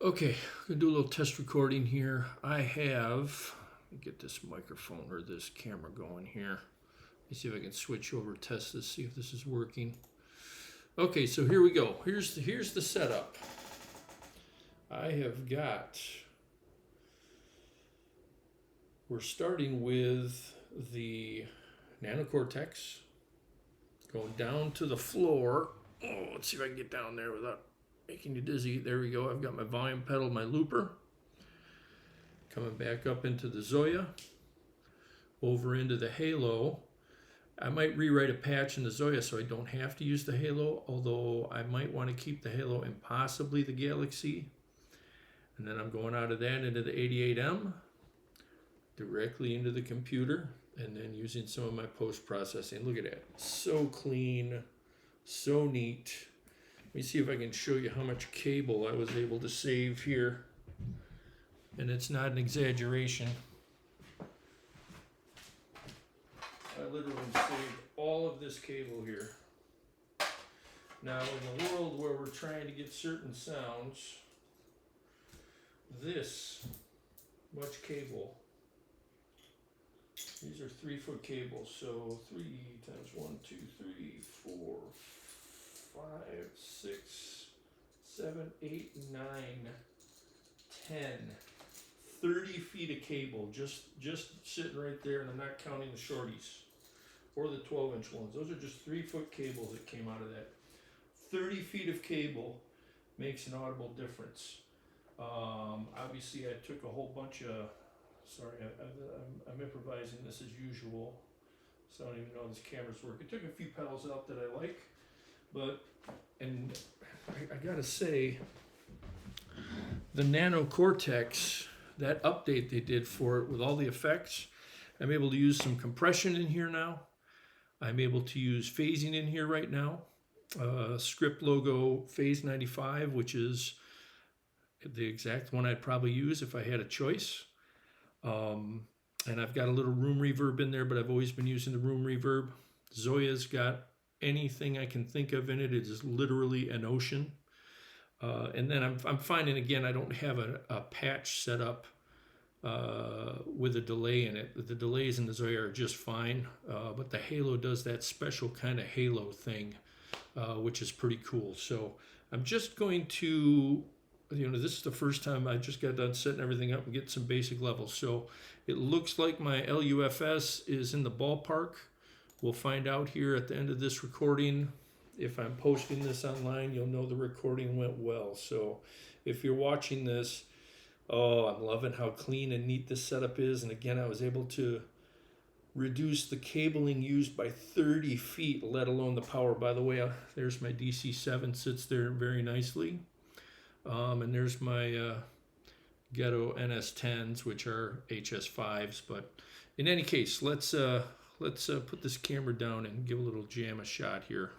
Okay, I'm gonna do a little test recording here. I have, let me get this microphone or this camera going here. Let me see if I can switch over, test this, see if this is working. Okay, so here we go. Here's the setup. I have got, we're starting with the Nano Cortex, going down to the floor. Oh, let's see if I can get down there without making you dizzy. There we go. I've got my volume pedal, my looper. Coming back up into the Zoya, over into the Halo. I might rewrite a patch in the Zoya so I don't have to use the Halo, although I might want to keep the Halo and possibly the Galaxy. And then I'm going out of that into the 88M, directly into the computer, and then using some of my post-processing. Look at that. So clean, so neat. Let me see if I can show you how much cable I was able to save here. And it's not an exaggeration. I literally saved all of this cable here. Now, in a world where we're trying to get certain sounds, this much cable, these are 3-foot cables, so 3 times 1, 2, 3, 4, 5, 6, 7, 8, 9, 10. 30 feet of cable just sitting right there, and I'm not counting the shorties or the 12-inch ones. Those are just 3-foot cables that came out of that. 30 feet of cable makes an audible difference. Obviously, I took a whole bunch of, sorry, I'm improvising this as usual, so I don't even know how this camera's work. I took a few pedals out that I like, but, and I gotta say, the Nano Cortex, that update they did for it with all the effects, I'm able to use some compression in here now. I'm able to use phasing in here right now. Script logo Phase 95, which is the exact one I'd probably use if I had a choice. And I've got a little room reverb in there, but I've always been using the room reverb. Zoya's got anything I can think of in it. It is literally an ocean. And then I'm finding, again, I don't have a patch set up with a delay in it. The delays in the Zoya are just fine, but the Halo does that special kind of Halo thing, which is pretty cool. So I'm just going to, this is the first time I just got done setting everything up and getting some basic levels. So it looks like my LUFS is in the ballpark. We'll find out here at the end of this recording. If I'm posting this online, you'll know the recording went well. So if you're watching this, oh, I'm loving how clean and neat this setup is. And again, I was able to reduce the cabling used by 30 feet, let alone the power. By the way, there's my DC7, sits there very nicely. And there's my Ghetto NS10s, which are HS5s. But in any case, let's put this camera down and give a little jam a shot here.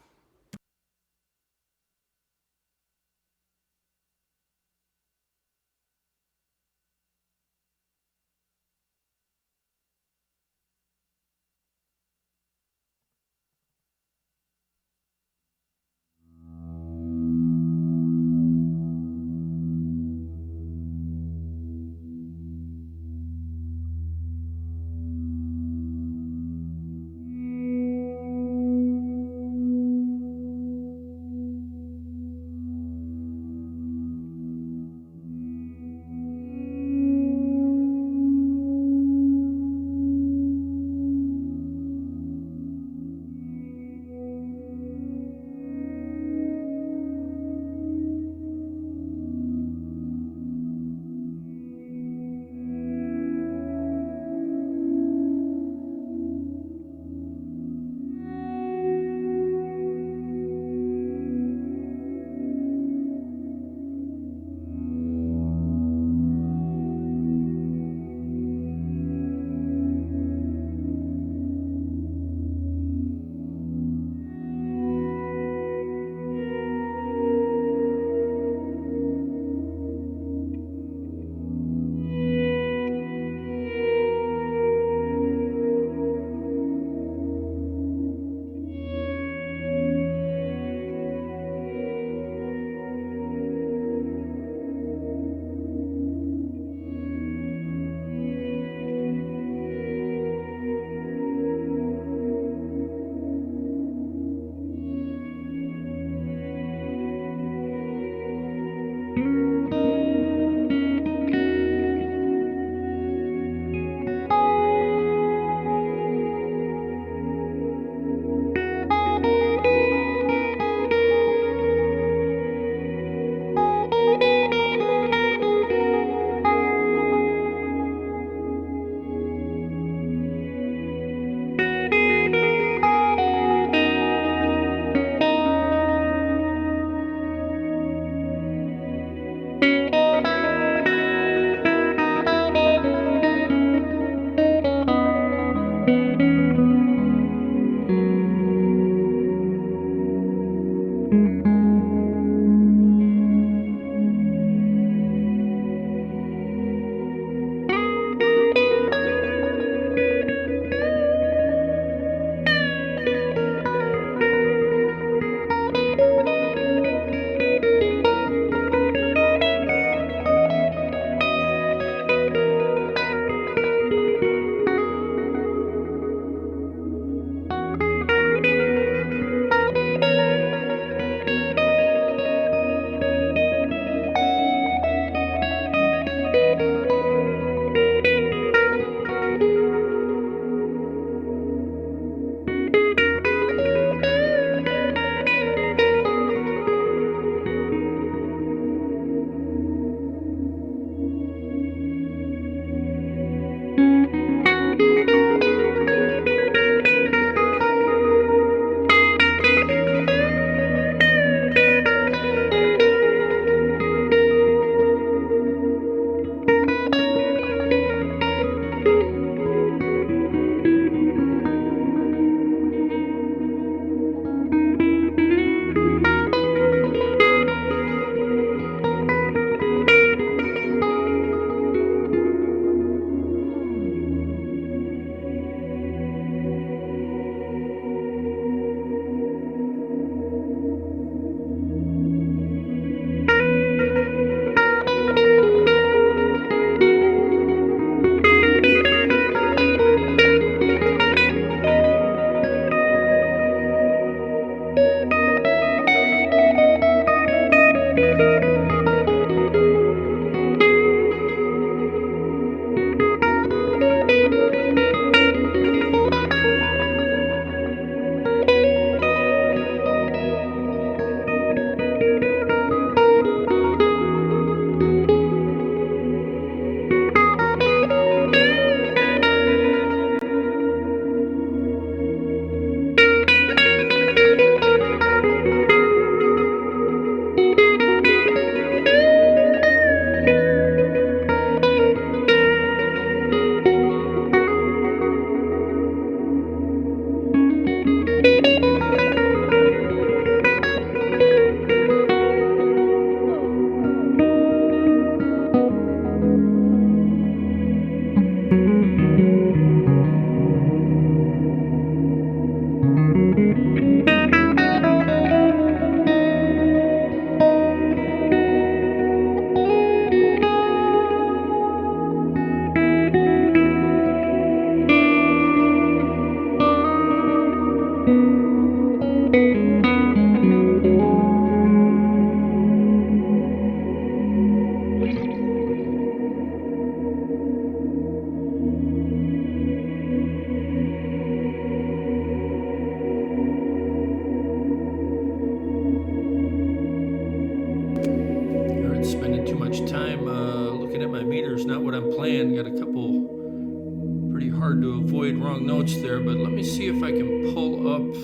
Alright, spending too much time looking at my meters, not what I'm playing. Got a couple pretty hard to avoid wrong notes there, but let me see if I can pull up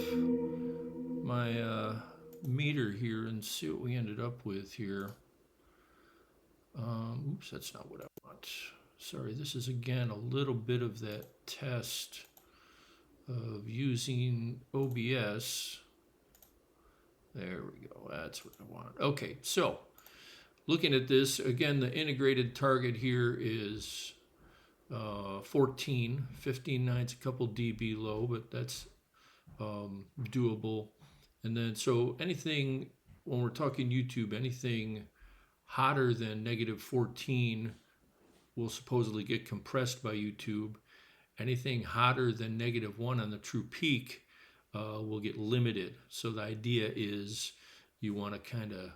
my meter here and see what we ended up with here. Oops, that's not what I want. Sorry, this is again a little bit of that test of using OBS. There we go, that's what I want. Okay, so looking at this, again, the integrated target here is 14. 15.9's a couple dB low, but that's doable. And then, so anything, when we're talking YouTube, anything hotter than -14 will supposedly get compressed by YouTube. Anything hotter than -1 on the true peak will get limited. So the idea is you want to kind of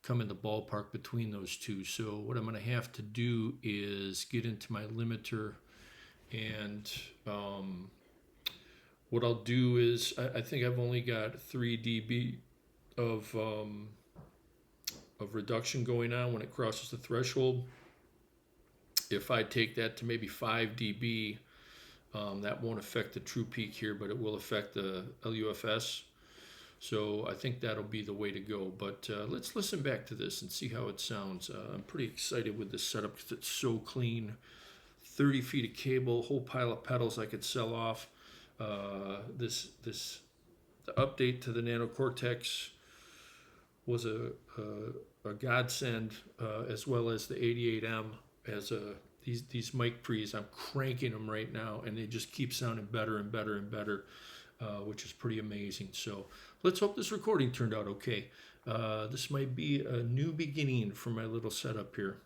come in the ballpark between those two. So what I'm going to have to do is get into my limiter, and what I'll do is I think I've only got 3 dB of reduction going on when it crosses the threshold. If I take that to maybe 5 dB, that won't affect the true peak here, but it will affect the LUFS. So I think that'll be the way to go. But let's listen back to this and see how it sounds. I'm pretty excited with this setup because it's so clean. 30 feet of cable, whole pile of pedals I could sell off. The update to the Nano Cortex was a godsend, as well as the 88M. As these mic pre's, I'm cranking them right now, and they just keep sounding better and better and better, which is pretty amazing. So let's hope this recording turned out okay. This might be a new beginning for my little setup here.